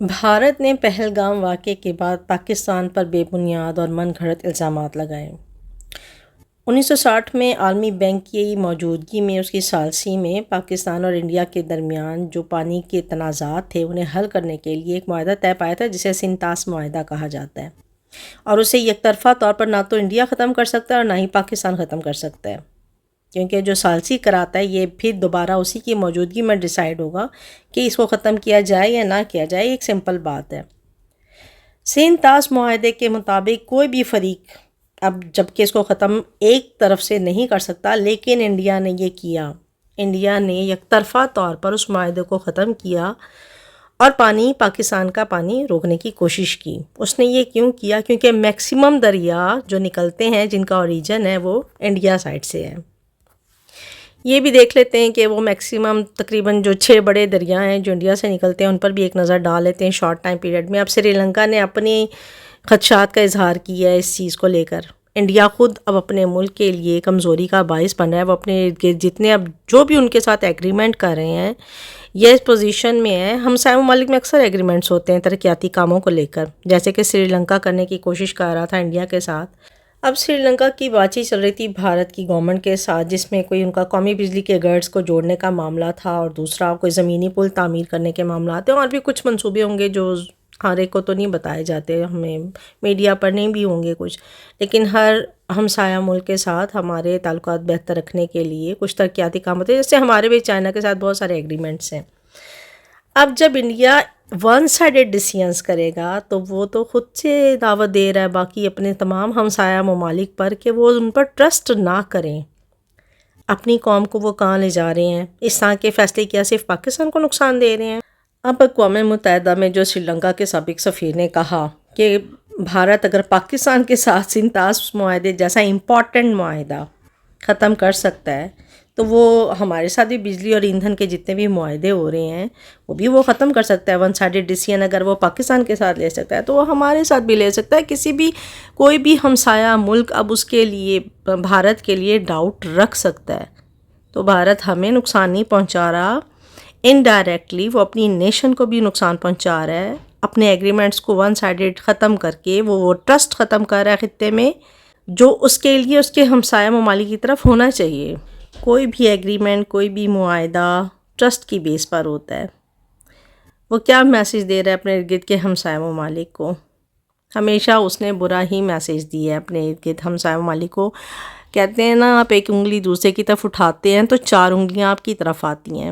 بھارت نے پہلگام واقعے کے بعد پاکستان پر بے بنیاد اور من گھڑت الزامات لگائے۔ 1960 میں عالمی بینک کی موجودگی میں اس کی ثالثی میں پاکستان اور انڈیا کے درمیان جو پانی کے تنازعات تھے انہیں حل کرنے کے لیے ایک معاہدہ طے پایا تھا جسے سنتاس معاہدہ کہا جاتا ہے، اور اسے یک طرفہ طور پر نہ تو انڈیا ختم کر سکتا ہے اور نہ ہی پاکستان ختم کر سکتا ہے، کیونکہ جو ثالثی کراتا ہے یہ پھر دوبارہ اسی کی موجودگی میں ڈیسائیڈ ہوگا کہ اس کو ختم کیا جائے یا نہ کیا جائے۔ ایک سمپل بات ہے۔ سنتاس معاہدے کے مطابق کوئی بھی فریق اب جبکہ اس کو ختم ایک طرف سے نہیں کر سکتا، لیکن انڈیا نے یہ کیا۔ انڈیا نے یک طرفہ طور پر اس معاہدے کو ختم کیا اور پاکستان کا پانی روکنے کی کوشش کی۔ اس نے یہ کیوں کیا؟ کیونکہ میکسیمم دریا جو نکلتے ہیں جن کا اوریجن ہے وہ انڈیا سائڈ سے ہے۔ یہ بھی دیکھ لیتے ہیں کہ وہ میکسیمم تقریباً جو 6 بڑے دریا ہیں جو انڈیا سے نکلتے ہیں ان پر بھی ایک نظر ڈال لیتے ہیں شارٹ ٹائم پیریڈ میں۔ اب سری لنکا نے اپنی خدشات کا اظہار کیا ہے اس چیز کو لے کر۔ انڈیا خود اب اپنے ملک کے لیے کمزوری کا باعث بن رہا ہے۔ وہ اپنے جتنے اب جو بھی ان کے ساتھ ایگریمنٹ کر رہے ہیں یہ اس پوزیشن میں ہے۔ ہمسائے ممالک میں اکثر ایگریمنٹس ہوتے ہیں ترقیاتی کاموں کو لے کر، جیسے کہ سری لنکا کرنے کی کوشش کر رہا تھا انڈیا کے ساتھ۔ اب سری لنکا کی بات چیت چل رہی تھی بھارت کی گورنمنٹ کے ساتھ، جس میں کوئی ان کا قومی بجلی کے گرڈز کو جوڑنے کا معاملہ تھا اور دوسرا کوئی زمینی پل تعمیر کرنے کے معاملات ہیں، اور بھی کچھ منصوبے ہوں گے جو ہر ایک کو تو نہیں بتائے جاتے، ہمیں میڈیا پر نہیں بھی ہوں گے کچھ، لیکن ہر ہمسایہ ملک کے ساتھ ہمارے تعلقات بہتر رکھنے کے لیے کچھ ترقیاتی کام ہوتے ہیں، جیسے ہمارے بھی چائنا کے ساتھ بہت سارے ایگریمنٹس ہیں۔ اب جب انڈیا ون سائیڈڈ ڈیسیژنز کرے گا تو وہ تو خود سے دعوت دے رہا ہے باقی اپنے تمام ہمسایہ ممالک پر کہ وہ ان پر ٹرسٹ نہ کریں۔ اپنی قوم کو وہ کہاں لے جا رہے ہیں؟ اس طرح کے فیصلے کیا صرف پاکستان کو نقصان دے رہے ہیں؟ اب اقوام متحدہ میں جو سری لنکا کے سابق سفیر نے کہا کہ بھارت اگر پاکستان کے ساتھ سنتاس معاہدے جیسا امپورٹنٹ معاہدہ ختم کر سکتا ہے تو وہ ہمارے ساتھ بھی بجلی اور ایندھن کے جتنے بھی معاہدے ہو رہے ہیں وہ ختم کر سکتا ہے۔ ون سائیڈڈ ڈیسیژن اگر وہ پاکستان کے ساتھ لے سکتا ہے تو وہ ہمارے ساتھ بھی لے سکتا ہے۔ کوئی بھی ہمسایہ ملک اب اس کے لیے بھارت کے لیے ڈاؤٹ رکھ سکتا ہے، تو بھارت ہمیں نقصان نہیں پہنچا رہا، انڈائریکٹلی وہ اپنی نیشن کو بھی نقصان پہنچا رہا ہے۔ اپنے ایگریمنٹس کو ون سائیڈڈ ختم کر کے وہ ٹرسٹ ختم کر رہا ہے خطے میں، جو اس کے لیے اس کے ہمسایہ ممالک کی طرف ہونا چاہیے۔ کوئی بھی ایگریمنٹ، کوئی بھی معاہدہ ٹرسٹ کی بیس پر ہوتا ہے۔ وہ کیا میسیج دے رہا ہے اپنے ارد گرد کے ہمسایہ ممالک کو؟ ہمیشہ اس نے برا ہی میسیج دیا ہے اپنے ارد گرد ہمسایہ ممالک کو۔ کہتے ہیں نا، آپ ایک انگلی دوسرے کی طرف اٹھاتے ہیں تو 4 انگلیاں آپ کی طرف آتی ہیں۔